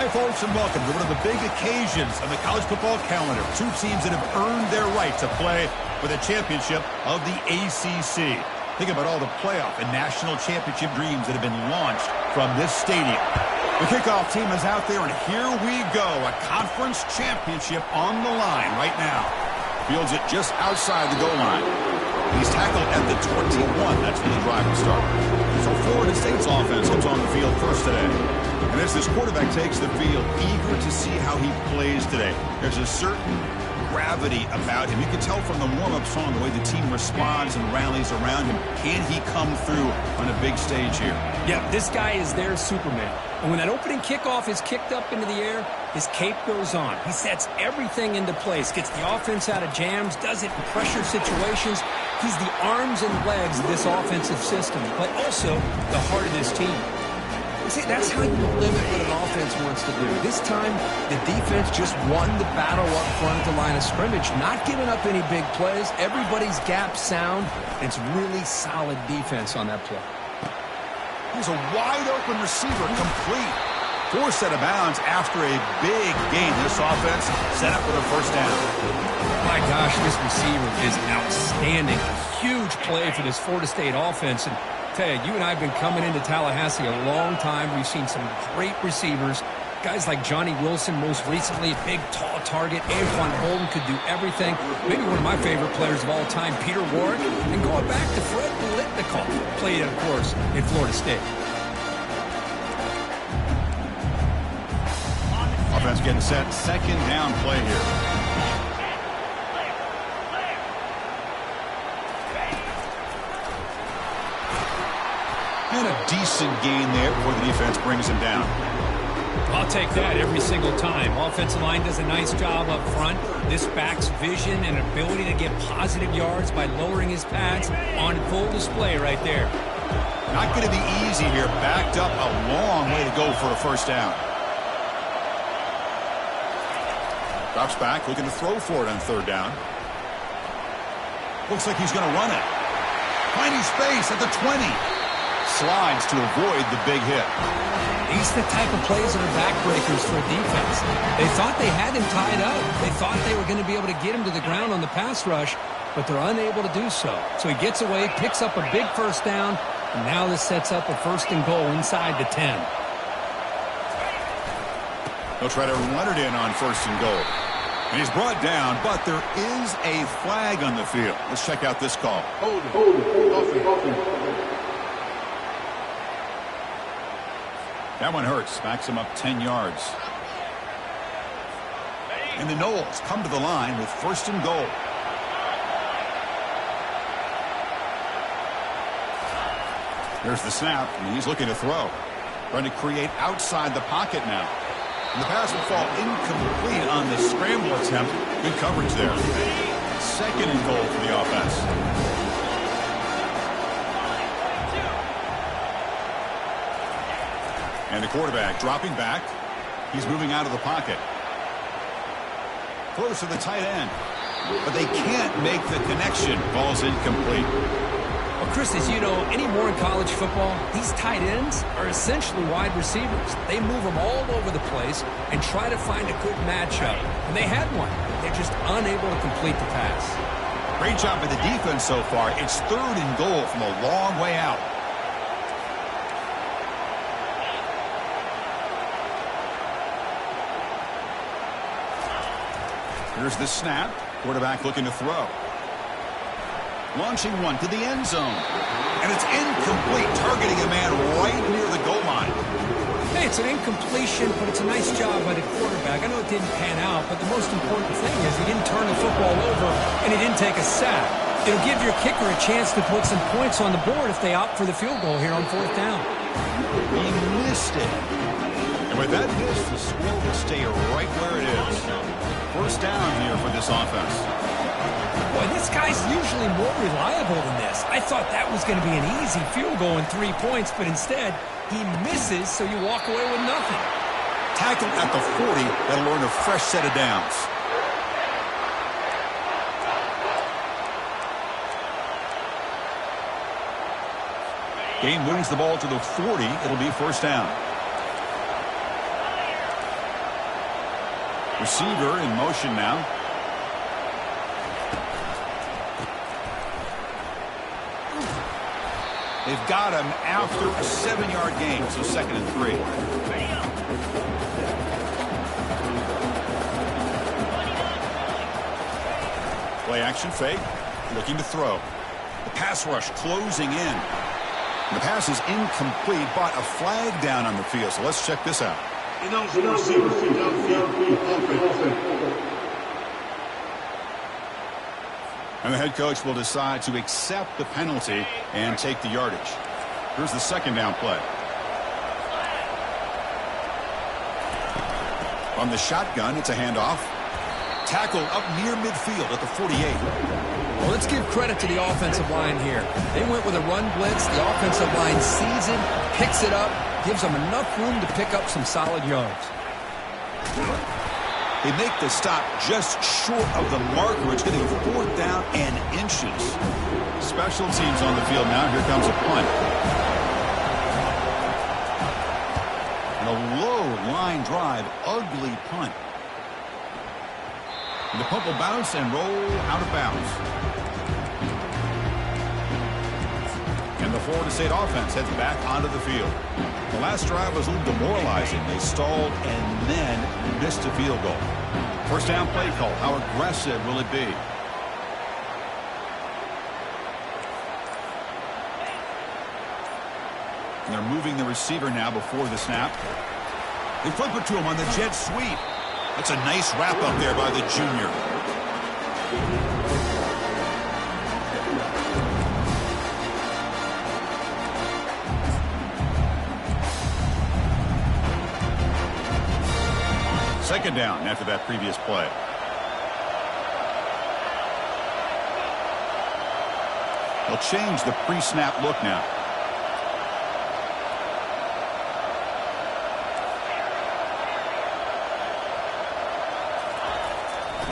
Hi, folks, and welcome to one of the big occasions on the college football calendar. Two teams that have earned their right to play for the championship of the ACC. Think about all the playoff and national championship dreams that have been launched from this stadium. The kickoff team is out there, and here we go. A conference championship on the line right now. Fields it just outside the goal line. He's tackled at the 21. That's when the drive will start. So Florida State's offense comes on the field first today. And as this quarterback takes the field, eager to see how he plays today. There's a certain gravity about him. You can tell from the warm-up song the way the team responds and rallies around him. Can he come through on a big stage here? Yeah, this guy is their Superman. And when that opening kickoff is kicked up into the air, his cape goes on. He sets everything into place, gets the offense out of jams, does it in pressure situations. He's the arms and legs of this offensive system, but also the heart of this team. See, that's how you limit what an offense wants to do. This time, the defense just won the battle up front at the line of scrimmage, not giving up any big plays. Everybody's gap sound. It's really solid defense on that play. He's a wide-open receiver, complete. Forced out of bounds after a big gain. This offense set up with a first down. My gosh, this receiver is outstanding. A huge play for this Florida State offense. And tell you, you and I have been coming into Tallahassee a long time. We've seen some great receivers. Guys like Johnny Wilson, most recently, a big, tall target. Anquan Bolden could do everything. Maybe one of my favorite players of all time, Peter Warrick. And going back to Fred Biletnikoff, played, of course, in Florida State. Offense getting set. Second down play here. And a decent gain there before the defense brings him down. I'll take that every single time. Offensive line does a nice job up front. This back's vision and ability to get positive yards by lowering his pads on full display right there. Not going to be easy here. Backed up a long way to go for a first down. Drops back, looking to throw for it on third down. Looks like he's going to run it. Finding space at the 20. Slides to avoid the big hit. These are the type of plays that are backbreakers for a defense. They thought they had him tied up. They thought they were going to be able to get him to the ground on the pass rush, but they're unable to do so. So he gets away, picks up a big first down, and now this sets up a first and goal inside the 10. They'll try to run it in on first and goal. And he's brought down, but there is a flag on the field. Let's check out this call. Hold it. That one hurts. Backs him up 10 yards. And the Noles come to the line with first and goal. There's the snap, and he's looking to throw. Trying to create outside the pocket now. And the pass will fall incomplete on the scramble attempt. Good coverage there. Second and goal for the offense. And the quarterback dropping back. He's moving out of the pocket. Close to the tight end. But they can't make the connection. Ball's incomplete. Well, Chris, as you know, anymore in college football, these tight ends are essentially wide receivers. They move them all over the place and try to find a good matchup. And they had one. They're just unable to complete the pass. Great job by the defense so far. It's third and goal from a long way out. Here's the snap. Quarterback looking to throw. Launching one to the end zone. And it's incomplete, targeting a man right near the goal line. Hey, it's an incompletion, but it's a nice job by the quarterback. I know it didn't pan out, but the most important thing is he didn't turn the football over and he didn't take a sack. It'll give your kicker a chance to put some points on the board if they opt for the field goal here on fourth down. He missed it. And with that miss, the score will stay right where it is. First down here for this offense. Boy, this guy's usually more reliable than this. I thought that was going to be an easy field goal in 3 points, but instead, he misses, so you walk away with nothing. Tackled at the 40, that'll earn a fresh set of downs. Gain moves the ball to the 40. It'll be first down. Receiver in motion now. They've got him after a 7-yard gain, so 2nd and 3. Play action fake, looking to throw. The pass rush closing in. The pass is incomplete, but a flag down on the field, so let's check this out. And the head coach will decide to accept the penalty and take the yardage. Here's the 2nd down play. From the shotgun, it's a handoff. Tackle up near midfield at the 48. Well, let's give credit to the offensive line here. They went with a run blitz. The offensive line sees it, picks it up, gives them enough room to pick up some solid yards. They make the stop just short of the marker. It's getting 4th down and inches. Special teams on the field now. Here comes a punt. And a low line drive, ugly punt. And the punt will bounce and roll out of bounds. And the Florida State offense heads back onto the field. The last drive was a little demoralizing. They stalled and then missed a field goal. 1st down play call. How aggressive will it be? And they're moving the receiver now before the snap. They flip it to him on the jet sweep. That's a nice wrap up there by the junior. Second down after that previous play. They'll change the pre-snap look now.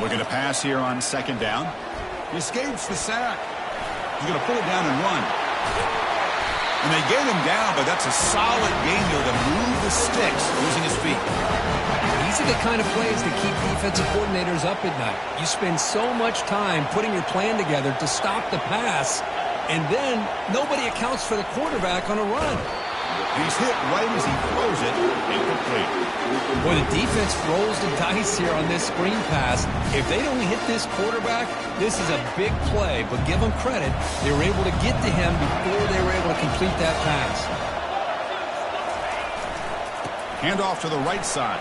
Looking to pass here on 2nd down. He escapes the sack. He's going to pull it down and run. And they get him down, but that's a solid gain there to move the sticks, using his feet. These are the kind of plays that keep defensive coordinators up at night. You spend so much time putting your plan together to stop the pass, and then nobody accounts for the quarterback on a run. He's hit right as he throws it. Incomplete. Boy, the defense rolls the dice here on this screen pass. If they don't hit this quarterback, this is a big play. But give them credit. They were able to get to him before they were able to complete that pass. Handoff to the right side.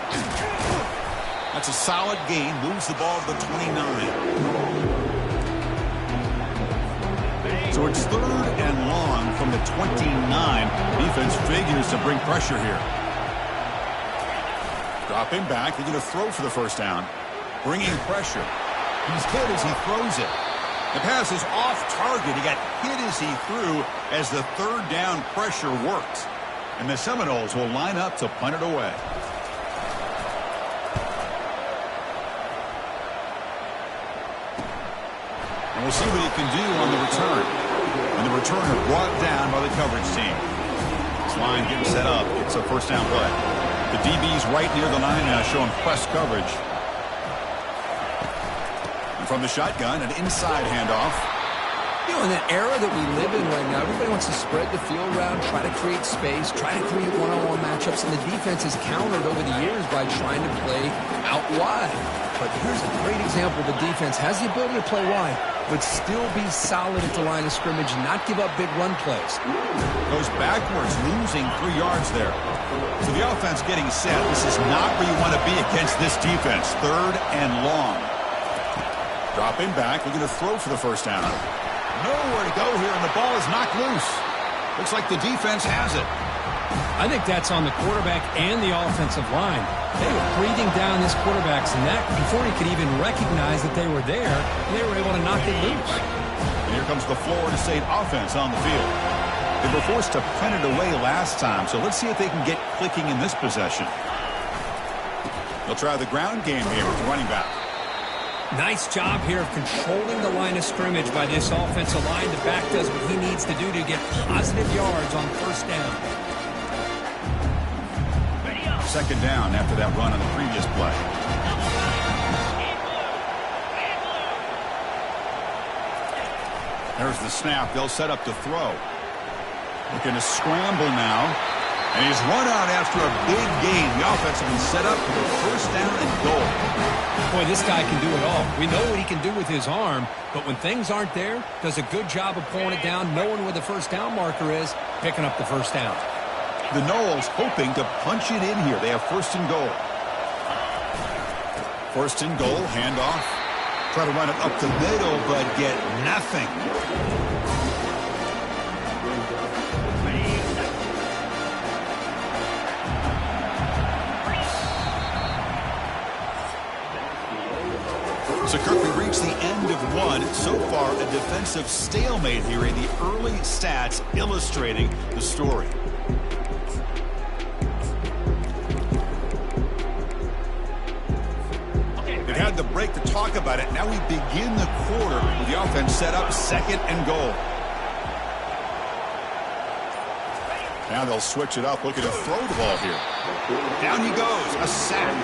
That's a solid gain. Moves the ball to the 29. So it's 3rd and long from the 29. Defense figures to bring pressure here. Dropping back. They're going to throw for the 1st down. Bringing pressure. He's hit as he throws it. The pass is off target. He got hit as he threw as the 3rd down pressure worked. And the Seminoles will line up to punt it away. And we'll see what he can do on the return. And the returner brought down by the coverage team. This line getting set up. It's a 1st down play. The DB's right near the line now, showing press coverage. And from the shotgun, an inside handoff. You know, in that era that we live in right now, everybody wants to spread the field around, try to create space, try to create one-on-one matchups, and the defense has countered over the years by trying to play out wide. But here's a great example. The defense has the ability to play wide, but still be solid at the line of scrimmage, not give up big run plays. Goes backwards, losing 3 yards there. So the offense getting set. This is not where you want to be against this defense. 3rd and long. Dropping back, looking to throw for the 1st down. Nowhere to go here, and the ball is knocked loose. Looks like the defense has it. I think that's on the quarterback and the offensive line. They were breathing down this quarterback's neck before he could even recognize that they were there, and they were able to knock it loose. And here comes the Florida State offense on the field. They were forced to punt it away last time, so let's see if they can get clicking in this possession. They'll try the ground game here with the running back. Nice job here of controlling the line of scrimmage by this offensive line. The back does what he needs to do to get positive yards on 1st down. 2nd down after that run on the previous play. There's the snap. They'll set up to throw. Looking to scramble now. And he's run out after a big gain. The offense has been set up for the first down and goal. Boy, this guy can do it all. We know what he can do with his arm, but when things aren't there, does a good job of pulling it down, knowing where the first down marker is, picking up the first down. The Noles hoping to punch it in here. They have first and goal. First and goal, handoff. Try to run it up the middle, but get nothing. So, Kirk, we reached the end of one. So far, a defensive stalemate here in the early stats illustrating the story. They've had the break to talk about it. Now we begin the quarter with the offense set up second and goal. Now they'll switch it up, looking to throw the ball here. Down he goes, a sack.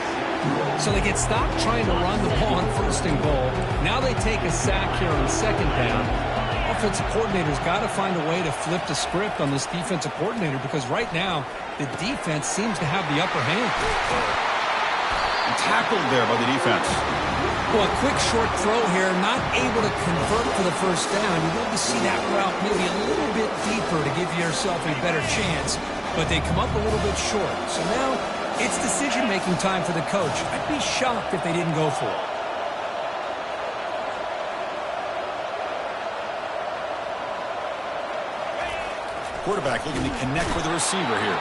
So they get stopped trying to run the ball on first and goal. Now they take a sack here on second down. Offensive coordinator's got to find a way to flip the script on this defensive coordinator because right now the defense seems to have the upper hand. And tackled there by the defense. Well, a quick short throw here, not able to convert for the first down. You'd love to see that route maybe a little bit deeper to give yourself a better chance, but they come up a little bit short. So now it's decision-making time for the coach. I'd be shocked if they didn't go for it. Quarterback looking to connect with the receiver here.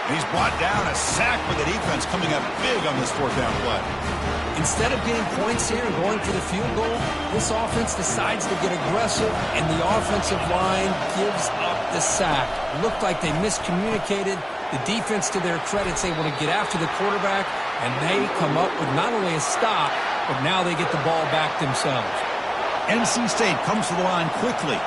And he's brought down, a sack with the defense coming up big on this fourth down play. Instead of getting points here and going for the field goal, this offense decides to get aggressive, and the offensive line gives up the sack. Looked like they miscommunicated. The defense, to their credit, is able to get after the quarterback, and they come up with not only a stop, but now they get the ball back themselves. NC State comes to the line quickly.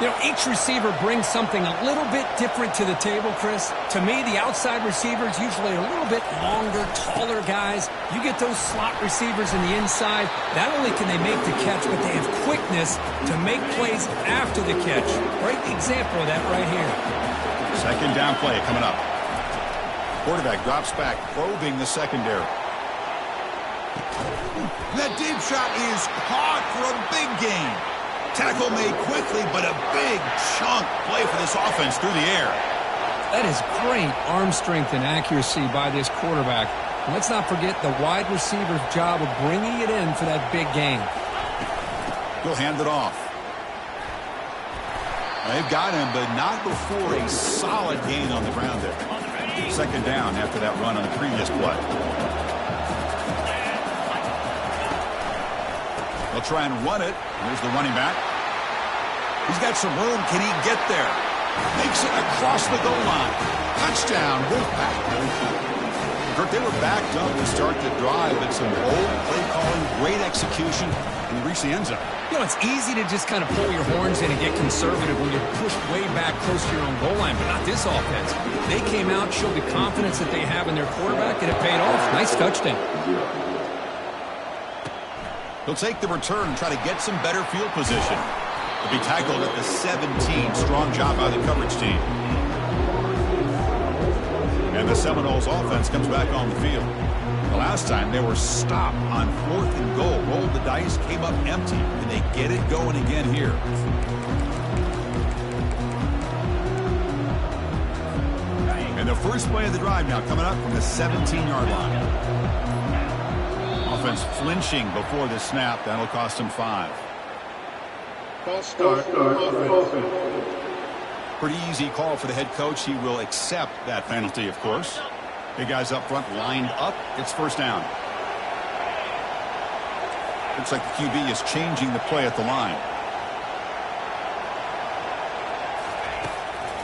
You know, each receiver brings something a little bit different to the table, Chris. To me, the outside receivers usually a little bit longer, taller guys. You get those slot receivers in the inside, not only can they make the catch, but they have quickness to make plays after the catch. Great example of that right here. Second down play coming up. Quarterback drops back, probing the secondary. That deep shot is caught for a big gain. Tackle made quickly, but a big chunk play for this offense through the air. That is great arm strength and accuracy by this quarterback. And let's not forget the wide receiver's job of bringing it in for that big gain. He'll hand it off. They've got him, but not before a solid gain on the ground there. Second down after that run on the previous play. They'll try and run it. Here's the running back. He's got some room. Can he get there? Makes it across the goal line. Touchdown, Wolfpack. Kurt, they were backed up to start the drive, but some bold play calling, great execution, and they reach the end zone. You know, it's easy to just kind of pull your horns in and get conservative when you're pushed way back close to your own goal line, but not this offense. They came out, showed the confidence that they have in their quarterback, and it paid off. Nice touchdown. He'll take the return and try to get some better field position. He'll be tackled at the 17. Strong job by the coverage team. And the Seminoles offense comes back on the field. The last time they were stopped on fourth and goal. Rolled the dice, came up empty. And they get it going again here. And the first play of the drive now coming up from the 17-yard line. Offense flinching before the snap. That'll cost him 5. False start. Pretty easy call for the head coach. He will accept that penalty, of course. Big guys up front lined up. It's first down. Looks like the QB is changing the play at the line.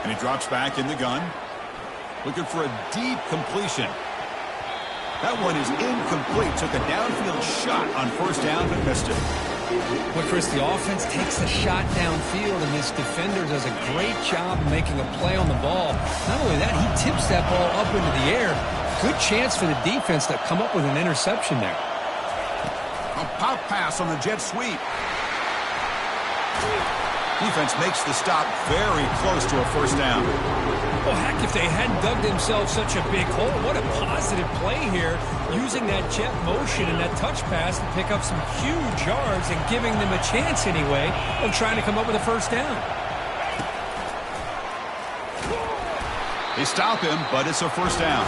And he drops back in the gun. Looking for a deep completion. That one is incomplete. Took a downfield shot on first down, but missed it. Well, Chris, the offense takes the shot downfield, and this defender does a great job of making a play on the ball. Not only that, he tips that ball up into the air. Good chance for the defense to come up with an interception there. A pop pass on the jet sweep. Defense makes the stop very close to a first down. Well, heck, if they hadn't dug themselves such a big hole, what a positive play here, using that jet motion and that touch pass to pick up some huge yards and giving them a chance anyway of trying to come up with a first down. They stop him, but it's a first down.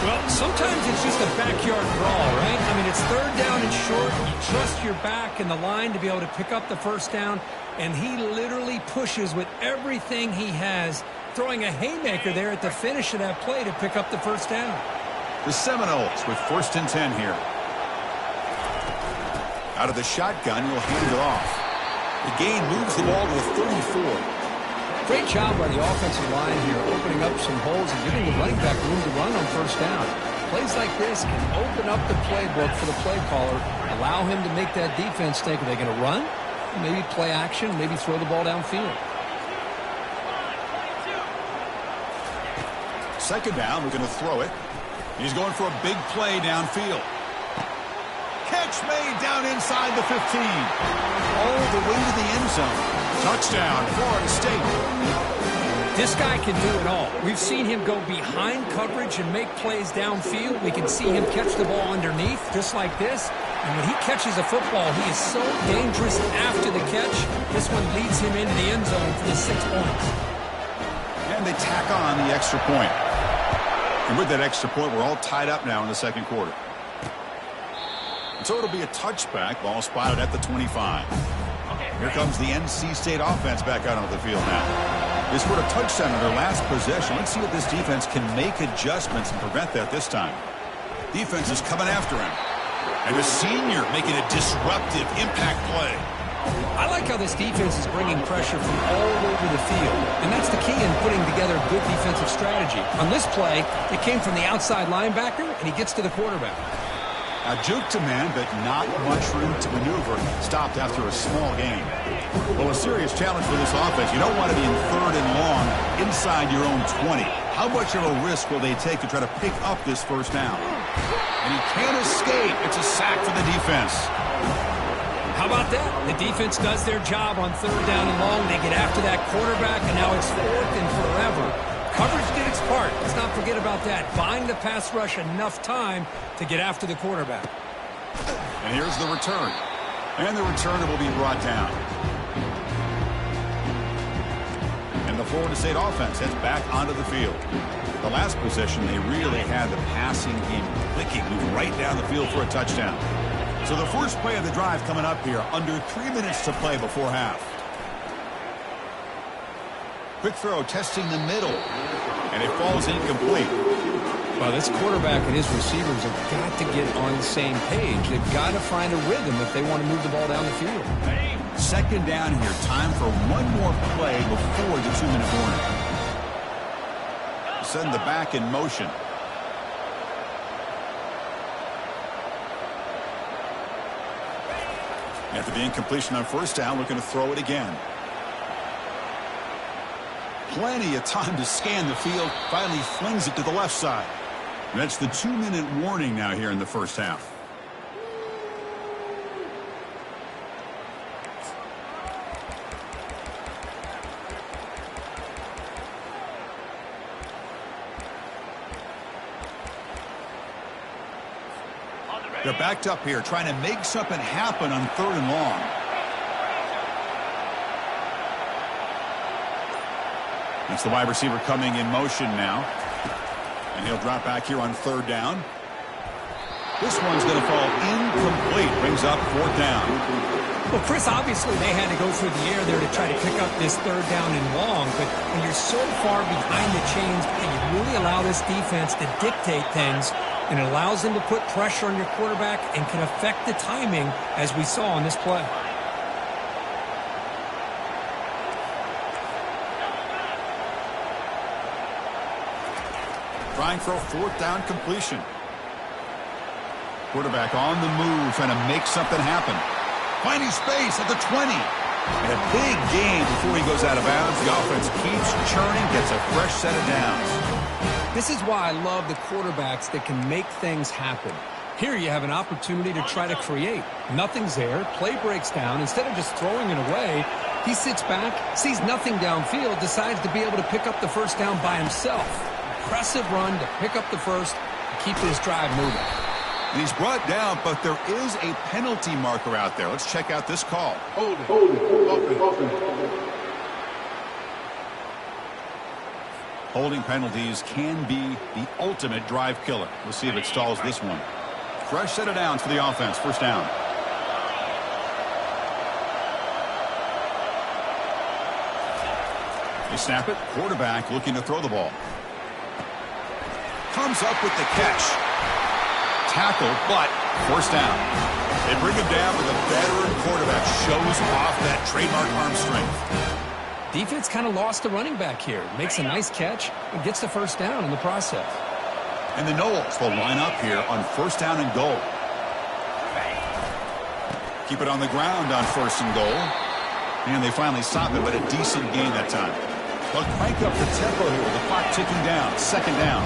Well, sometimes it's just a backyard brawl, right? I mean, it's third down and short. You trust your back and the line to be able to pick up the first down, and he literally pushes with everything he has, throwing a haymaker there at the finish of that play to pick up the first down. The Seminoles with 1st and 10 here. Out of the shotgun, he'll hand it off. The gain moves the ball to the 34. Great job by the offensive line here, opening up some holes and giving the running back room to run on first down. Plays like this can open up the playbook for the play caller, allow him to make that defense think, are they going to run? Maybe play action, maybe throw the ball downfield. Second down, we're going to throw it. He's going for a big play downfield. Catch made down inside the 15. All the way to the end zone. Touchdown, Florida State. This guy can do it all. We've seen him go behind coverage and make plays downfield. We can see him catch the ball underneath, just like this. And when he catches a football, he is so dangerous after the catch. This one leads him into the end zone for the 6 points. And they tack on the extra point. And with that extra point, we're all tied up now in the second quarter. And so it'll be a touchback, ball spotted at the 25. Here comes the NC State offense back out onto the field now. They scored a touchdown in their last possession. Let's see if this defense can make adjustments and prevent that this time. Defense is coming after him. And the senior making a disruptive impact play. I like how this defense is bringing pressure from all over the field. And that's the key in putting together a good defensive strategy. On this play, it came from the outside linebacker, and he gets to the quarterback. A juke to man, but not much room to maneuver. Stopped after a small gain. Well, a serious challenge for this offense. You don't want to be in 3rd and long inside your own 20. How much of a risk will they take to try to pick up this first down? And he can't escape. It's a sack for the defense. How about that? The defense does their job on 3rd down and long. They get after that quarterback, and now it's 4th and forever. Coverage did its part. Let's not forget about that. Buying the pass rush enough time to get after the quarterback. And here's the return. And the returner will be brought down. And the Florida State offense heads back onto the field. The last possession, they really had the passing game clicking, moving right down the field for a touchdown. So the first play of the drive coming up here, under 3 minutes to play before half. Quick throw, testing the middle, and it falls incomplete. Well, this quarterback and his receivers have got to get on the same page. They've got to find a rhythm if they want to move the ball down the field. Second down here, time for one more play before the 2-minute warning. Send the back in motion. After the incompletion on first down, looking to throw it again. Plenty of time to scan the field. Finally flings it to the left side. That's the 2-minute warning now here in the first half. They're backed up here, trying to make something happen on 3rd and long. It's the wide receiver coming in motion now. And he'll drop back here on 3rd down. This one's going to fall incomplete. Brings up 4th down. Well, Chris, obviously they had to go through the air there to try to pick up this 3rd down and long. But when you're so far behind the chains, you really allow this defense to dictate things. And it allows them to put pressure on your quarterback and can affect the timing, as we saw on this play. Trying for a 4th down completion. Quarterback on the move, trying to make something happen. Finding space at the 20. And a big gain before he goes out of bounds. The offense keeps churning, gets a fresh set of downs. This is why I love the quarterbacks that can make things happen. Here you have an opportunity to try to create. Nothing's there. Play breaks down. Instead of just throwing it away, He sits back, sees nothing downfield, decides to be able to pick up the first down by himself. Impressive run to pick up the first and keep this drive moving. And he's brought down, but there is a penalty marker out there. Let's check out this call. Holding penalties can be the ultimate drive killer. We'll see if it stalls this one. Fresh set of downs for the offense. First down. They snap it. Quarterback looking to throw the ball. Comes up with the catch. Tackle, but first down. They bring him down, but the veteran quarterback shows off that trademark arm strength. Defense kind of lost the running back here. Makes a nice catch and gets the first down in the process. And the Knowles will line up here on first down and goal. Keep it on the ground on first and goal. And they finally stop it, but a decent gain that time. They'll crank up the tempo here with the clock ticking down. Second down.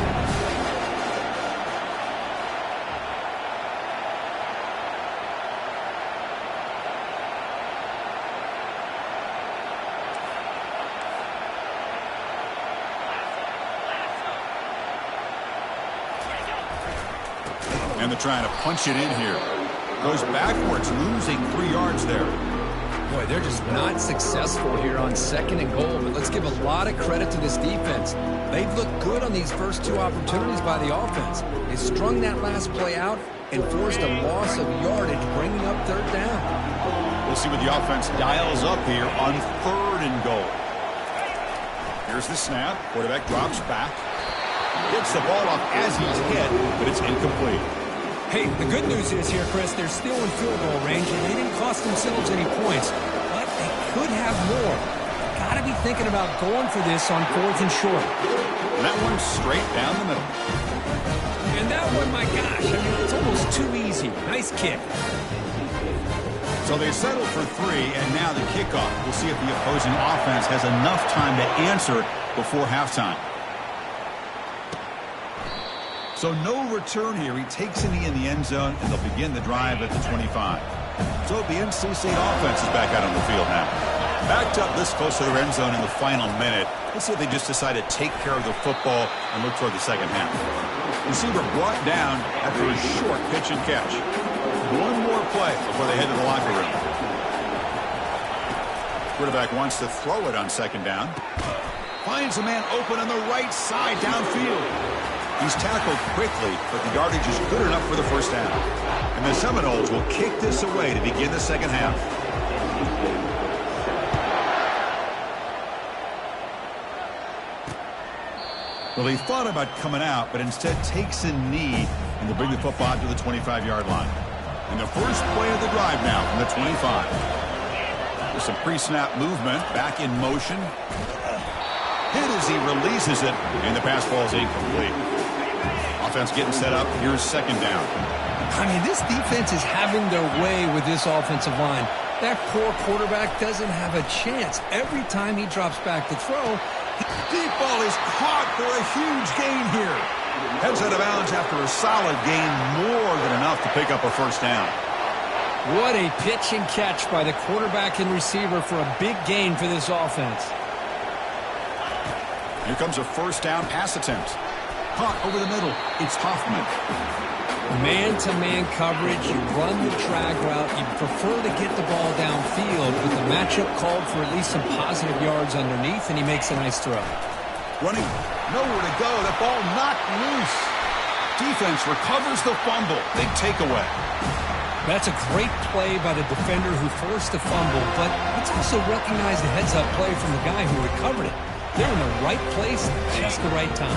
And they're trying to punch it in here. Goes backwards, losing 3 yards there. Boy, they're just not successful here on second and goal, but let's give a lot of credit to this defense. They've looked good on these first 2 opportunities by the offense. They strung that last play out and forced a loss of yardage, bringing up third down. We'll see what the offense dials up here on third and goal. Here's the snap. Quarterback drops back. Gets the ball off as he's hit, but it's incomplete. Hey, the good news is here, Chris, they're still in field goal range, and they didn't cost themselves any points, but they could have more. Got to be thinking about going for this on fourth and short. And that one's straight down the middle. And that one, my gosh, I mean, it's almost too easy. Nice kick. So they settle for 3, and now the kickoff. We'll see if the opposing offense has enough time to answer before halftime. So no return here. He takes it in the end zone, and they'll begin the drive at the 25. So the NC State offense is back out on the field now. Backed up this close to their end zone in the final minute. Let's see if they just decide to take care of the football and look toward the second half. Receiver brought down after a short pitch and catch. One more play before they head to the locker room. Quarterback wants to throw it on second down. Finds a man open on the right side downfield. He's tackled quickly, but the yardage is good enough for the first down. And the Seminoles will kick this away to begin the second half. Well, he thought about coming out, but instead takes a knee, and they'll bring the football to the 25-yard line. And the first play of the drive now from the 25. There's some pre-snap movement, back in motion. Hit as he releases it, and the pass falls incomplete. Offense getting set up. Here's second down. I mean, this defense is having their way with this offensive line. That poor quarterback doesn't have a chance. Every time he drops back to throw, deep ball is caught for a huge gain here. Heads out of bounds after a solid gain, more than enough to pick up a first down. What a pitch and catch by the quarterback and receiver for a big gain for this offense. Here comes a first down pass attempt. Caught over the middle. It's Hoffman. Man-to-man coverage. You run the drag route. You prefer to get the ball downfield, but the matchup called for at least some positive yards underneath, and he makes a nice throw. Running, nowhere to go. That ball knocked loose. Defense recovers the fumble. Big takeaway. That's a great play by the defender who forced the fumble, but let's also recognize the heads-up play from the guy who recovered it. They're in the right place, just the right time.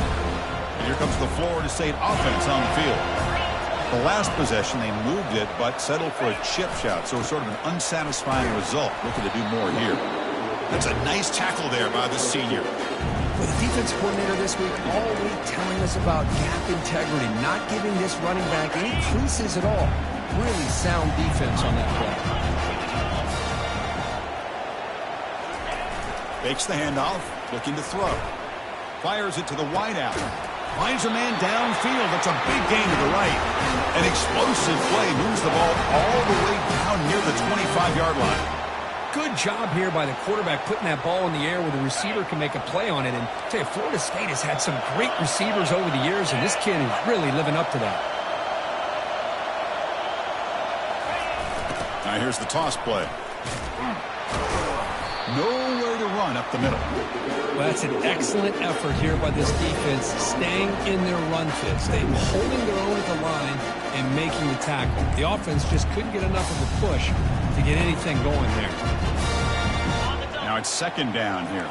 And here comes the Florida State offense on the field. The last possession, they moved it, but settled for a chip shot, so sort of an unsatisfying result. Looking to do more here. That's a nice tackle there by the senior. Well, the defense coordinator this week all week telling us about gap integrity, not giving this running back any creases at all. Really sound defense on that play. Fakes the handoff, looking to throw. Fires it to the wideout. Finds a man downfield. That's a big gain to the right. An explosive play moves the ball all the way down near the 25-yard line. Good job here by the quarterback putting that ball in the air where the receiver can make a play on it. And I tell you, Florida State has had some great receivers over the years, and this kid is really living up to that. Now here's the toss play. Nowhere to run up the middle. Well, that's an excellent effort here by this defense, staying in their run fit, staying holding their own at the line and making the tackle. The offense just couldn't get enough of a push to get anything going there. Now it's second down here.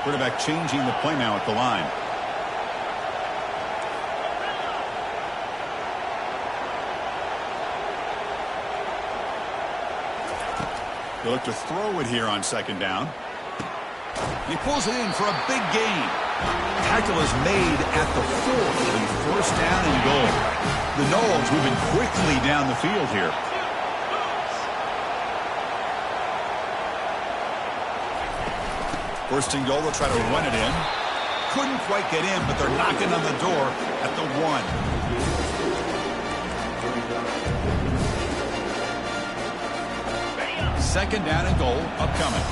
Quarterback changing the play now at the line. They look to throw it here on second down. He pulls it in for a big gain. Tackle is made at the 4 and first down and goal. The Noles moving quickly down the field here. First and goal, they'll try to run it in. Couldn't quite get in, but they're knocking on the door at the 1. Second down and goal upcoming.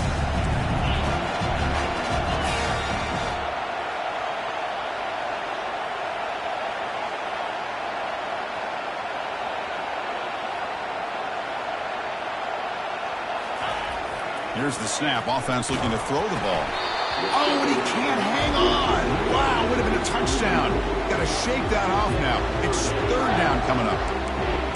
Here's the snap. Offense looking to throw the ball. Oh, and he can't hang on. Wow, would have been a touchdown. Got to shake that off now. It's third down coming up.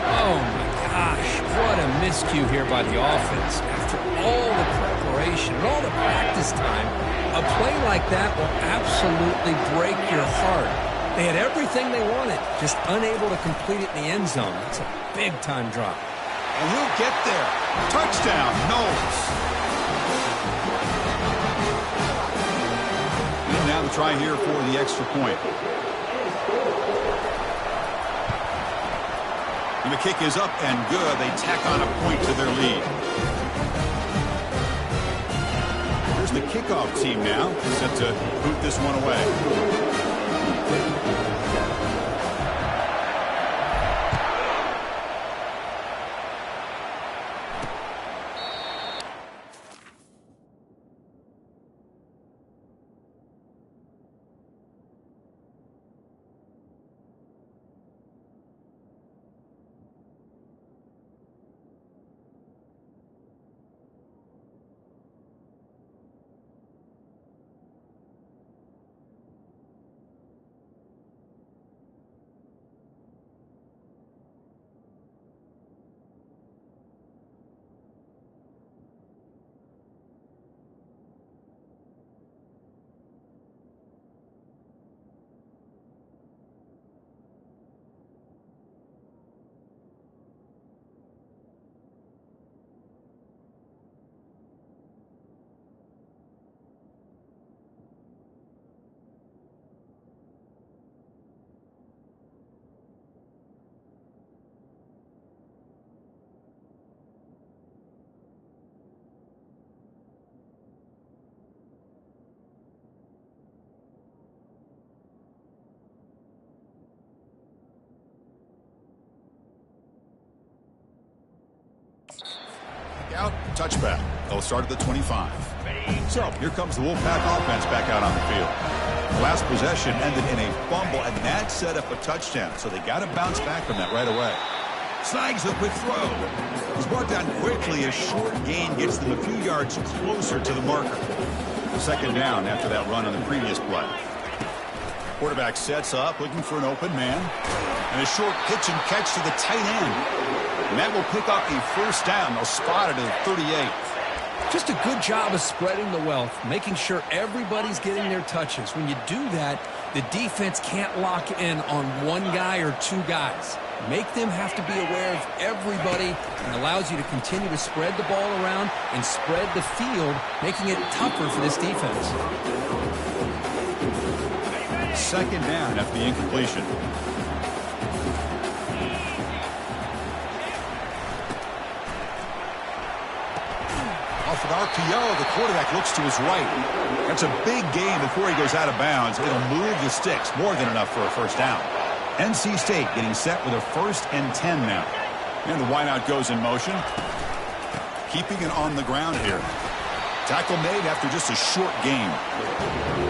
Oh, my gosh. What a miscue here by the offense. After all the preparation and all the practice time, a play like that will absolutely break your heart. They had everything they wanted, just unable to complete it in the end zone. It's a big-time drop. And he'll get there. Touchdown, Noles. And now the try here for the extra point. And the kick is up and good. They tack on a point to their lead. Here's the kickoff team now, set to boot this one away. Out, touchback. They'll start at the 25. So here comes the Wolfpack offense back out on the field. Last possession ended in a fumble, and that set up a touchdown. So they got to bounce back from that right away. Snags the quick throw. He's brought down quickly. A short gain gets them a few yards closer to the marker. Second down after that run on the previous play. Quarterback sets up, looking for an open man. And a short pitch and catch to the tight end. And that will pick up a first down. They'll spot it at 38. Just a good job of spreading the wealth, making sure everybody's getting their touches. When you do that, the defense can't lock in on one guy or two guys. Make them have to be aware of everybody, and allows you to continue to spread the ball around and spread the field, making it tougher for this defense. Second down after the incompletion. Off an RPO, the quarterback looks to his right. That's a big gain before he goes out of bounds. It'll move the sticks, more than enough for a first down. NC State getting set with a 1st and 10 now. And the wideout goes in motion. keeping it on the ground here. Tackle made after just a short gain.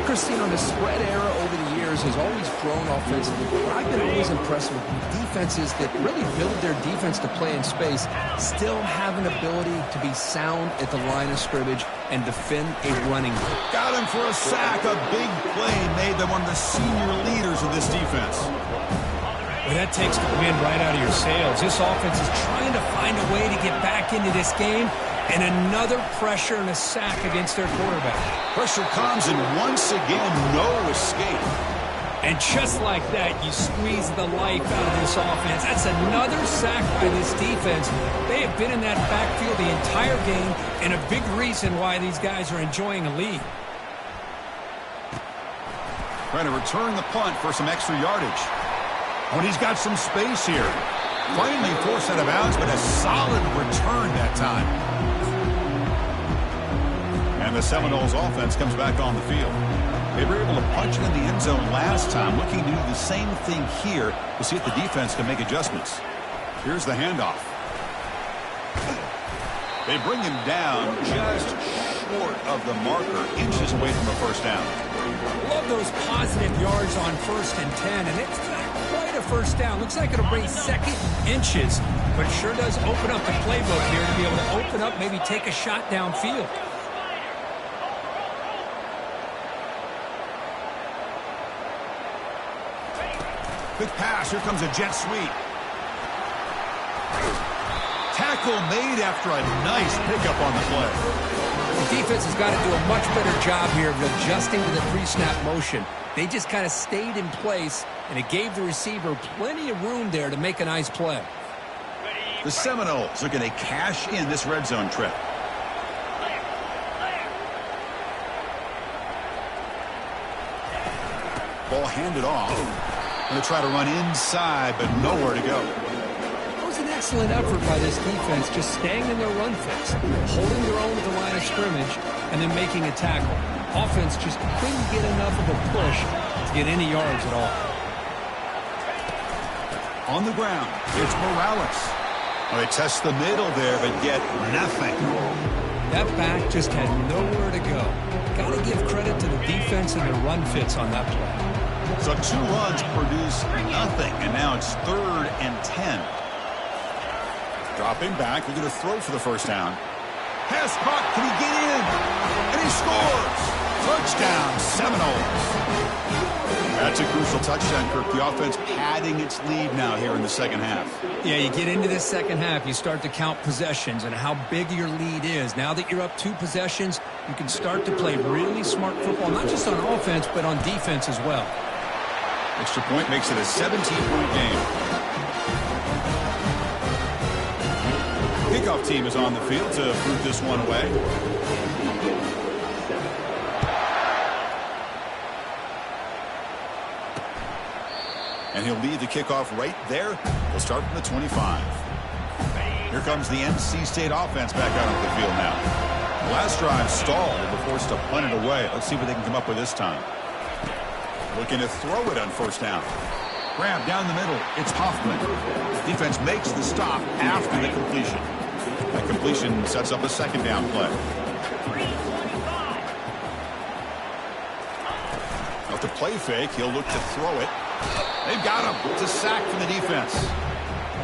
Christine, the spread era over the years has always grown offensively, but I've been always impressed with defenses that really build their defense to play in space, still have an ability to be sound at the line of scrimmage and defend a running game. Got him for a sack. A big play made by one of the senior leaders of this defense. Well, that takes the wind right out of your sails. This offense is trying to find a way to get back into this game, and another pressure and a sack against their quarterback. Pressure comes, and once again, no escape. And just like that, you squeeze the life out of this offense. That's another sack by this defense. They have been in that backfield the entire game, and a big reason why these guys are enjoying a lead. Trying to return the punt for some extra yardage. Oh, and he's got some space here. Finally forced out of bounds, but a solid return that time. And the Seminoles offense comes back on the field. They were able to punch it in the end zone last time, looking to do the same thing here to see if the defense can make adjustments. Here's the handoff. They bring him down just short of the marker, inches away from a first down. Love those positive yards on 1st and 10, and it's not quite a first down. Looks like it'll bring second inches, but it sure does open up the playbook here to be able to open up, maybe take a shot downfield. Quick pass. Here comes a jet sweep. Tackle made after a nice pickup on the play. The defense has got to do a much better job here of adjusting to the pre-snap motion. They just kind of stayed in place, and it gave the receiver plenty of room there to make a nice play. The Seminoles are going to cash in this red zone trip. Ball handed off. Going to try to run inside, but nowhere to go. It was an excellent effort by this defense, just staying in their run fix, holding their own at the line of scrimmage, and then making a tackle. Offense just couldn't get enough of a push to get any yards at all. On the ground, it's Morales. Well, they test the middle there, but get nothing. That back just had nowhere to go. Got to give credit to the defense and their run fits on that play. So 2 runs produce nothing, and now it's 3rd and 10. Dropping back, we're going to throw for the first down. Pass caught, can he get in? And he scores! Touchdown, Seminoles. That's a crucial touchdown, Kirk. The offense padding its lead now here in the second half. Yeah, you get into this second half, you start to count possessions and how big your lead is. Now that you're up 2 possessions, you can start to play really smart football, not just on offense, but on defense as well. Extra point makes it a 17-point game. Kickoff team is on the field to boot this one away. And he'll lead the kickoff right there. He'll start from the 25. Here comes the NC State offense back out onto the field now. The last drive stalled and were forced to punt it away. Let's see what they can come up with this time. Looking to throw it on first down. Grab down the middle. It's Hoffman. Defense makes the stop after the completion. That completion sets up a second down play. With the play fake, he'll look to throw it. They've got him. It's a sack from the defense.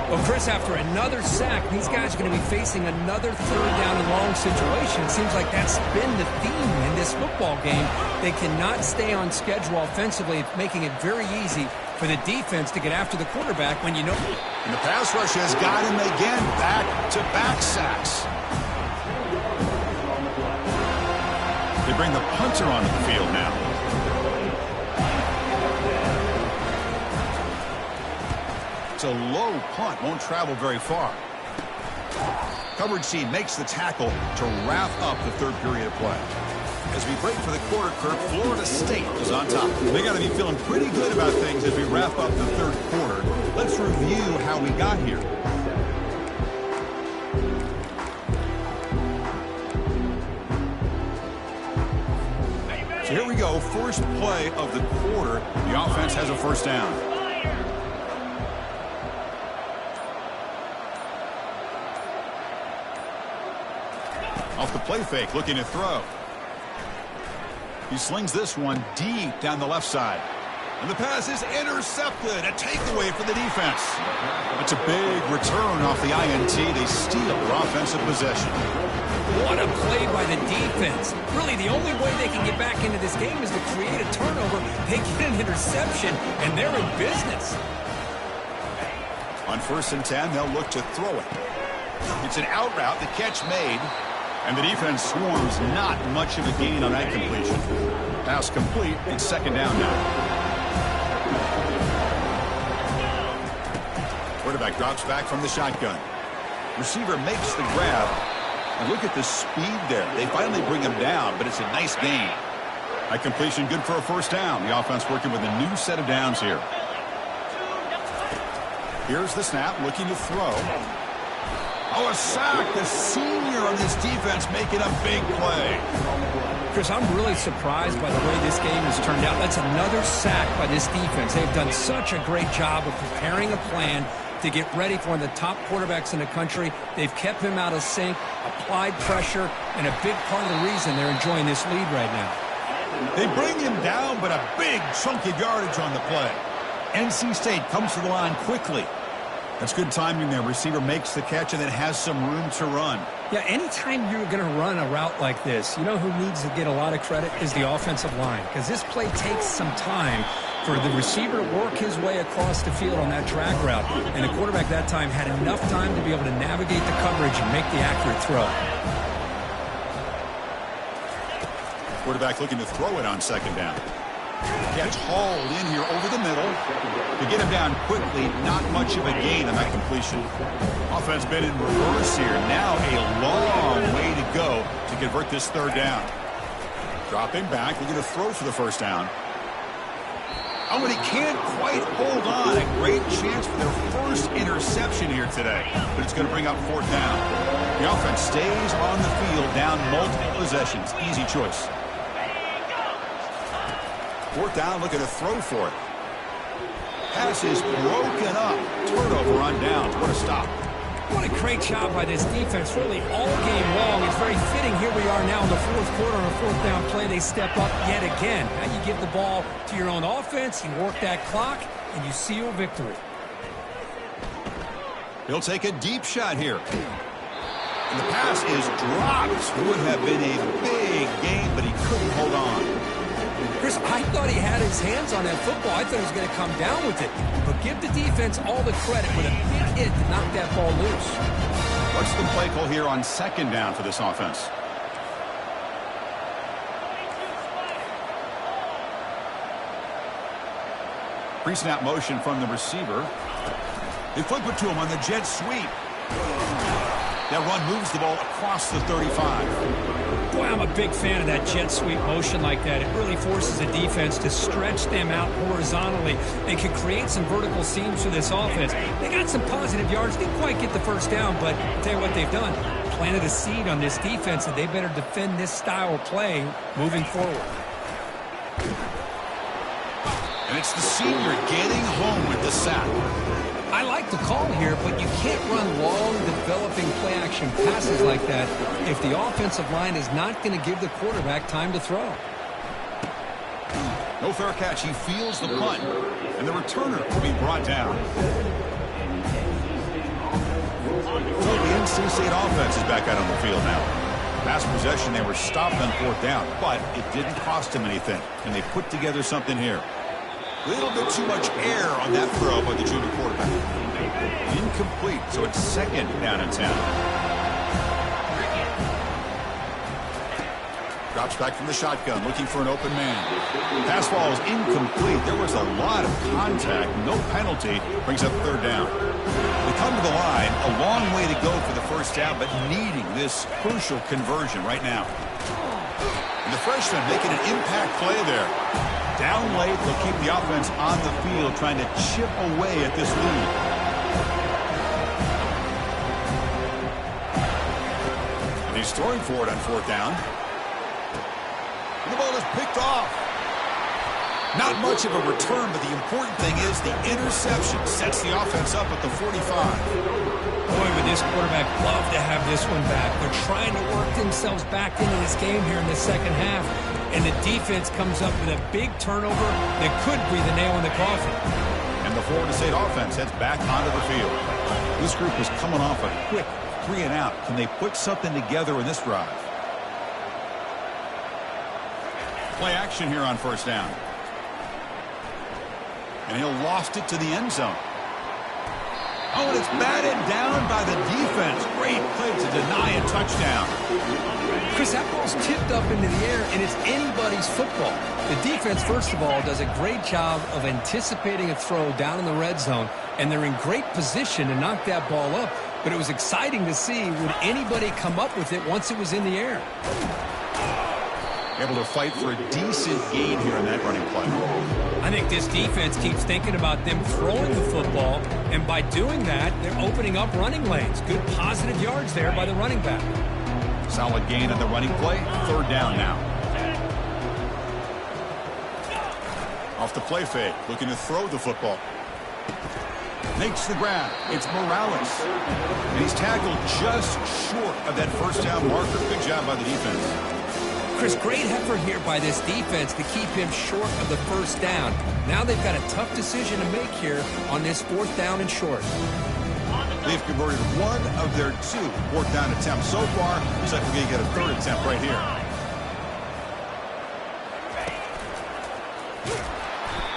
Well, Chris, after another sack, these guys are going to be facing another 3rd down and long situation. It seems like that's been the theme in this football game. They cannot stay on schedule offensively, making it very easy for the defense to get after the quarterback when you know. And the pass rush has got him again. Back-to-back sacks. They bring the punter onto the field now. It's a low punt, won't travel very far. Coverage team makes the tackle to wrap up the 3rd period of play. As we break for the quarter, Kirk, Florida State is on top. They got to be feeling pretty good about things as we wrap up the 3rd quarter. Let's review how we got here. So here we go, first play of the quarter. The offense has a first down. Off the play fake, looking to throw. He slings this one deep down the left side. And the pass is intercepted. A takeaway for the defense. It's a big return off the INT. They steal their offensive possession. What a play by the defense. Really, the only way they can get back into this game is to create a turnover. They get an interception, and they're in business. On 1st and 10, they'll look to throw it. It's an out route, the catch made, and the defense swarms not much of a gain on that completion. Pass complete, it's 2nd down now. Quarterback drops back from the shotgun. Receiver makes the grab. And look at the speed there. They finally bring him down, but it's a nice gain. That completion good for a 1st down. The offense working with a new set of downs here. Here's the snap, looking to throw. Oh, a sack. The senior on this defense making a big play. Chris, I'm really surprised by the way this game has turned out. That's another sack by this defense. They've done such a great job of preparing a plan to get ready for one of the top quarterbacks in the country. They've kept him out of sync, applied pressure, and a big part of the reason they're enjoying this lead right now. They bring him down, but a big chunk of yardage on the play. NC State comes to the line quickly. That's good timing there. Receiver makes the catch and then has some room to run. Yeah, anytime you're going to run a route like this, you know who needs to get a lot of credit is the offensive line, because this play takes some time for the receiver to work his way across the field on that drag route, and the quarterback that time had enough time to be able to navigate the coverage and make the accurate throw. Quarterback looking to throw it on 2nd down. Catch hauled in here over the middle. To get him down quickly, not much of a gain on that completion. Offense been in reverse here. Now a long way to go to convert this 3rd down. Dropping back, looking to throw for the 1st down. Oh, and he can't quite hold on. A great chance for their 1st interception here today. But it's going to bring up 4th down. The offense stays on the field, down multiple possessions. Easy choice. 4th down, looking to throw for it. Pass is broken up. Turnover on downs. What a stop. What a great job by this defense, really all game long. It's very fitting. Here we are now in the 4th quarter on a 4th down play. They step up yet again. Now you give the ball to your own offense, you work that clock, and you seal victory. He'll take a deep shot here. And the pass is dropped. Would have been a big game, but he couldn't hold on. Chris, I thought he had his hands on that football. I thought he was going to come down with it. But give the defense all the credit with a big hit to knock that ball loose. What's the play call here on 2nd down for this offense? Pre-snap motion from the receiver. They flip it to him on the jet sweep. That run moves the ball across the 35. Boy, I'm a big fan of that jet sweep motion like that. It really forces the defense to stretch them out horizontally. They can create some vertical seams for this offense. They got some positive yards. Didn't quite get the 1st down, but I'll tell you what they've done. Planted a seed on this defense, and they better defend this style of play moving forward. And it's the senior getting home with the sack. I like the call here, but you can't run long, developing play-action passes like that if the offensive line is not going to give the quarterback time to throw. No fair catch. He feels the punt, and the returner will be brought down. So the NC State offense is back out on the field now. Last possession, they were stopped on 4th down, but it didn't cost them anything, and they put together something here. A little bit too much air on that throw by the junior quarterback. Incomplete, so it's 2nd down and 10. Drops back from the shotgun, looking for an open man. Pass ball is incomplete. There was a lot of contact, no penalty. Brings up 3rd down. They come to the line, a long way to go for the 1st down, but needing this crucial conversion right now. And the freshman making an impact play there. Down late, they'll keep the offense on the field, trying to chip away at this lead. And he's throwing for it on 4th down. And the ball is picked off. Not much of a return, but the important thing is the interception sets the offense up at the 45. Boy, would this quarterback love to have this one back. They're trying to work themselves back into this game here in the second half. And the defense comes up with a big turnover that could be the nail in the coffin. And the Florida State offense heads back onto the field. This group is coming off a quick 3-and-out. Can they put something together in this drive? Play action here on first down. And he'll loft it to the end zone. Oh, and it's batted down by the defense. Great play to deny a touchdown. Chris, that ball's tipped up into the air, and it's anybody's football. The defense, first of all, does a great job of anticipating a throw down in the red zone, and they're in great position to knock that ball up. But it was exciting to see, would anybody come up with it once it was in the air? Able to fight for a decent gain here in that running play. I think this defense keeps thinking about them throwing the football, and by doing that, they're opening up running lanes. Good positive yards there by the running back. Solid gain on the running play. Third down now. Off the play fake, looking to throw the football. Makes the grab. It's Morales. And he's tackled just short of that first down marker. Good job by the defense. Chris, great effort here by this defense to keep him short of the first down. Now they've got a tough decision to make here on this fourth down and short. They've converted one of their two fourth down attempts so far. Looks like we're going to get a third attempt right here.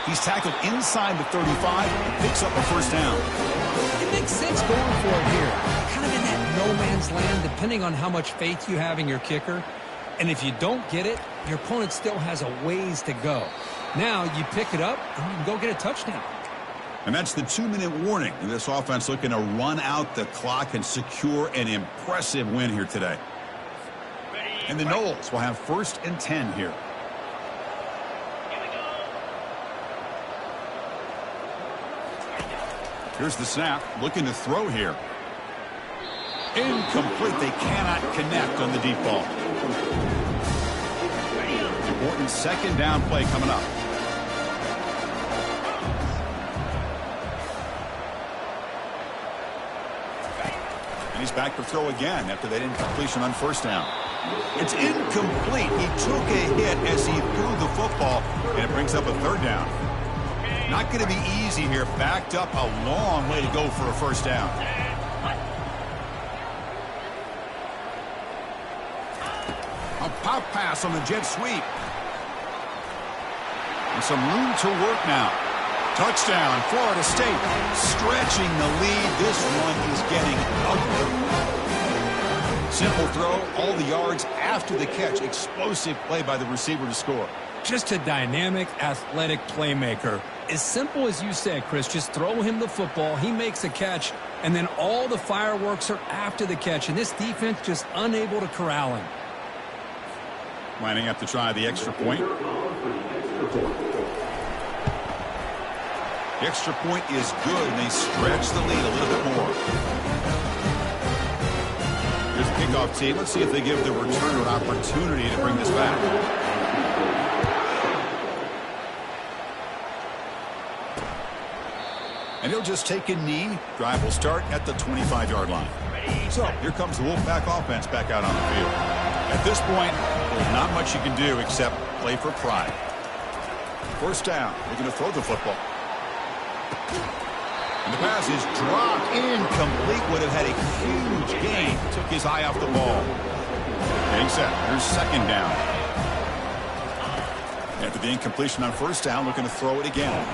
He's tackled inside the 35 and picks up a first down. It makes sense going for it here. Kind of in that no man's land, depending on how much faith you have in your kicker. And if you don't get it, your opponent still has a ways to go. Now you pick it up and you can go get a touchdown. And that's the 2-minute warning. This offense looking to run out the clock and secure an impressive win here today. And the Noles will have 1st and 10 here. Here's the snap. Looking to throw here. Incomplete. They cannot connect on the deep ball. Important second down play coming up. And he's back to throw again after that incompletion on first down. It's incomplete. He took a hit as he threw the football, and it brings up a third down. Not going to be easy here. Backed up a long way to go for a first down. A pop pass on the jet sweep. And some room to work now. Touchdown, Florida State. Stretching the lead. This one is getting ugly. Simple throw, all the yards after the catch. Explosive play by the receiver to score. Just a dynamic, athletic playmaker. As simple as you said, Chris, just throw him the football. He makes a catch, and then all the fireworks are after the catch. And this defense just unable to corral him. Lining up to try the extra point. The extra point is good, and they stretch the lead a little bit more. Here's the kickoff team. Let's see if they give the returner an opportunity to bring this back. And he'll just take a knee. Drive will start at the 25-yard line. So here comes the Wolfpack offense back out on the field. At this point, there's not much you can do except play for pride. First down. Looking to throw the football. And the pass is dropped. Incomplete. Would have had a huge gain. Took his eye off the ball. Getting set. Here's second down. After the incompletion on first down, looking to throw it again.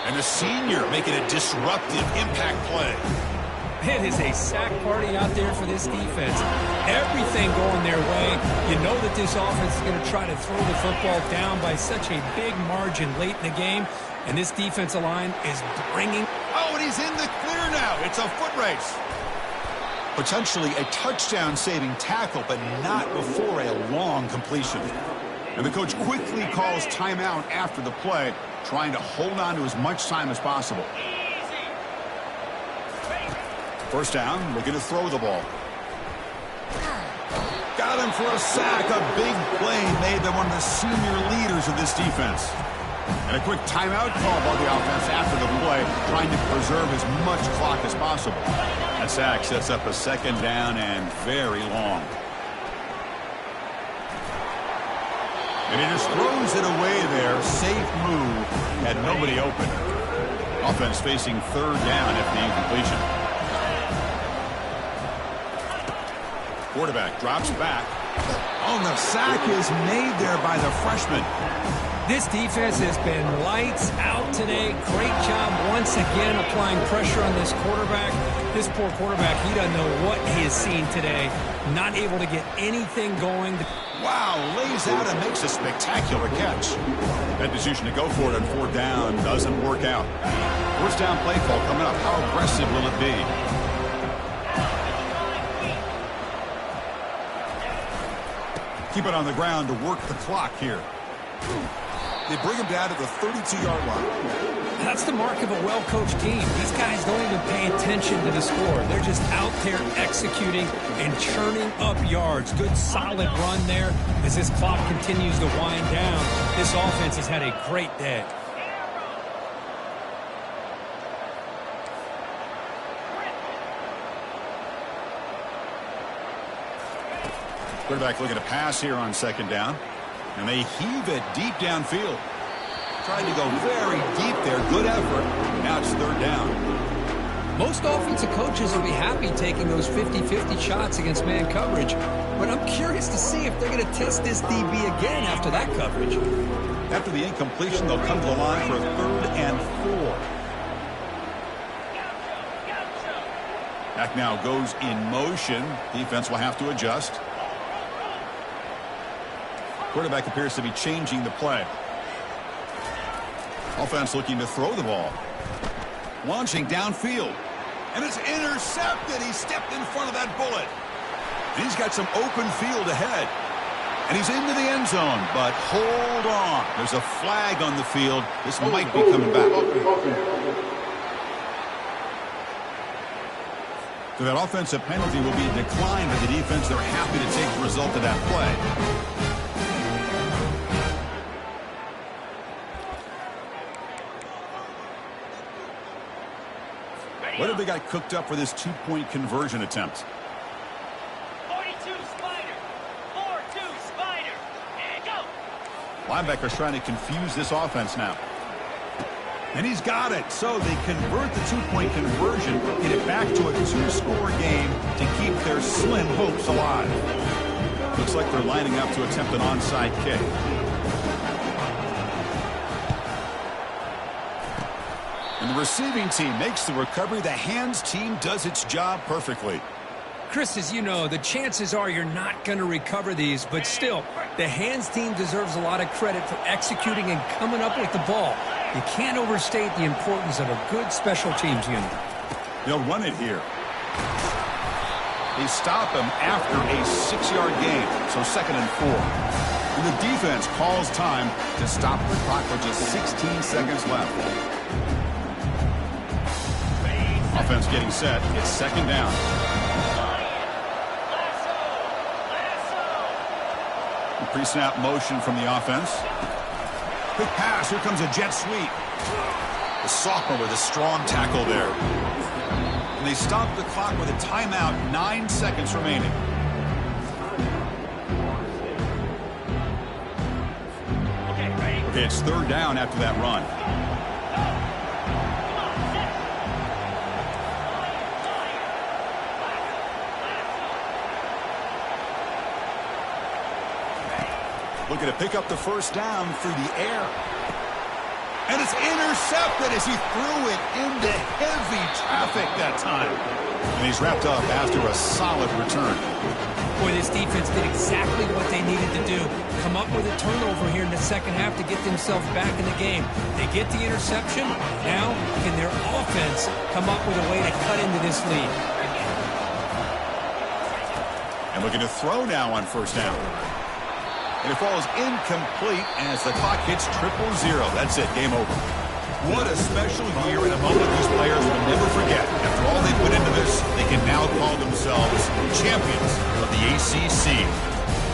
And the senior making a disruptive impact play. It is a sack party out there for this defense. Everything going their way. You know that this offense is going to try to throw the football down by such a big margin late in the game. And this defensive line is bringing... Oh, and he's in the clear now. It's a foot race. Potentially a touchdown-saving tackle, but not before a long completion. And the coach quickly calls timeout after the play, trying to hold on to as much time as possible. First down, looking to throw the ball. Got him for a sack. A big play made by one of the senior leaders of this defense. And a quick timeout call by the offense after the play, trying to preserve as much clock as possible. That sack sets up a second down and very long. And he just throws it away there. Safe move. Had nobody open. Offense facing third down after the incompletion. Quarterback drops back. Oh, the sack is made there by the freshman. This defense has been lights out today. Great job once again applying pressure on this quarterback. This poor quarterback, he doesn't know what he has seen today. Not able to get anything going. Wow, lays out and makes a spectacular catch. That decision to go for it on fourth down doesn't work out. First down play call coming up. How aggressive will it be? Keep it on the ground to work the clock here. They bring him down to the 32-yard line. That's the mark of a well-coached team. These guys don't even pay attention to the score. They're just out there executing and churning up yards. Good, solid run there as this clock continues to wind down. This offense has had a great day. Quarterback looking to pass here on second down. And they heave it deep downfield. Trying to go very deep there. Good effort. Now it's third down. Most offensive coaches will be happy taking those 50-50 shots against man coverage. But I'm curious to see if they're going to test this DB again after that coverage. After the incompletion, they'll come to the line for a 3rd and 4. Back now goes in motion. Defense will have to adjust. Quarterback appears to be changing the play. Offense looking to throw the ball. Launching downfield. And it's intercepted. He stepped in front of that bullet. And he's got some open field ahead. And he's into the end zone. But hold on. There's a flag on the field. This might be coming back. So that offensive penalty will be declined by the defense. They're happy to take the result of that play. What have they got cooked up for this 2-point conversion attempt? 42 Spider. 4-2 Spider. And go. Linebackers trying to confuse this offense now. And he's got it. So they convert the 2-point conversion, get it back to a 2-score game to keep their slim hopes alive. Looks like they're lining up to attempt an onside kick. And the receiving team makes the recovery. The hands team does its job perfectly. Chris, as you know, the chances are you're not going to recover these, but still, the hands team deserves a lot of credit for executing and coming up with the ball. You can't overstate the importance of a good special teams unit. They'll run it here. They stop him after a 6-yard gain, so 2nd and 4. And the defense calls time to stop the clock with just 16 seconds left. Offense getting set. It's 2nd down. Pre-snap motion from the offense. Quick pass. Here comes a jet sweep. The sophomore with a strong tackle there. And they stop the clock with a timeout. 9 seconds remaining. Okay, it's 3rd down after that run. Looking to pick up the 1st down through the air. And it's intercepted as he threw it into heavy traffic that time. And he's wrapped up after a solid return. Boy, this defense did exactly what they needed to do. Come up with a turnover here in the second half to get themselves back in the game. They get the interception. Now, can their offense come up with a way to cut into this lead? And looking to throw now on 1st down. And it falls incomplete as the clock hits 000. That's it. Game over. What a special year and a moment these players will never forget. After all they put into this, they can now call themselves champions of the ACC.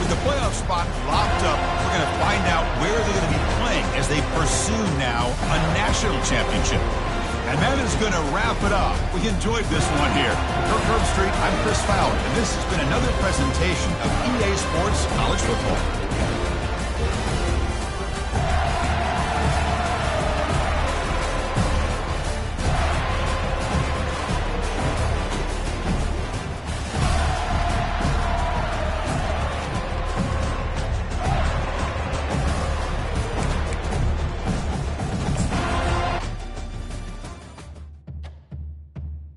With the playoff spot locked up, we're going to find out where they're going to be playing as as they pursue now a national championship. And that is going to wrap it up. We enjoyed this one here. For Curb Street, I'm Chris Fowler, and this has been another presentation of EA Sports College Football.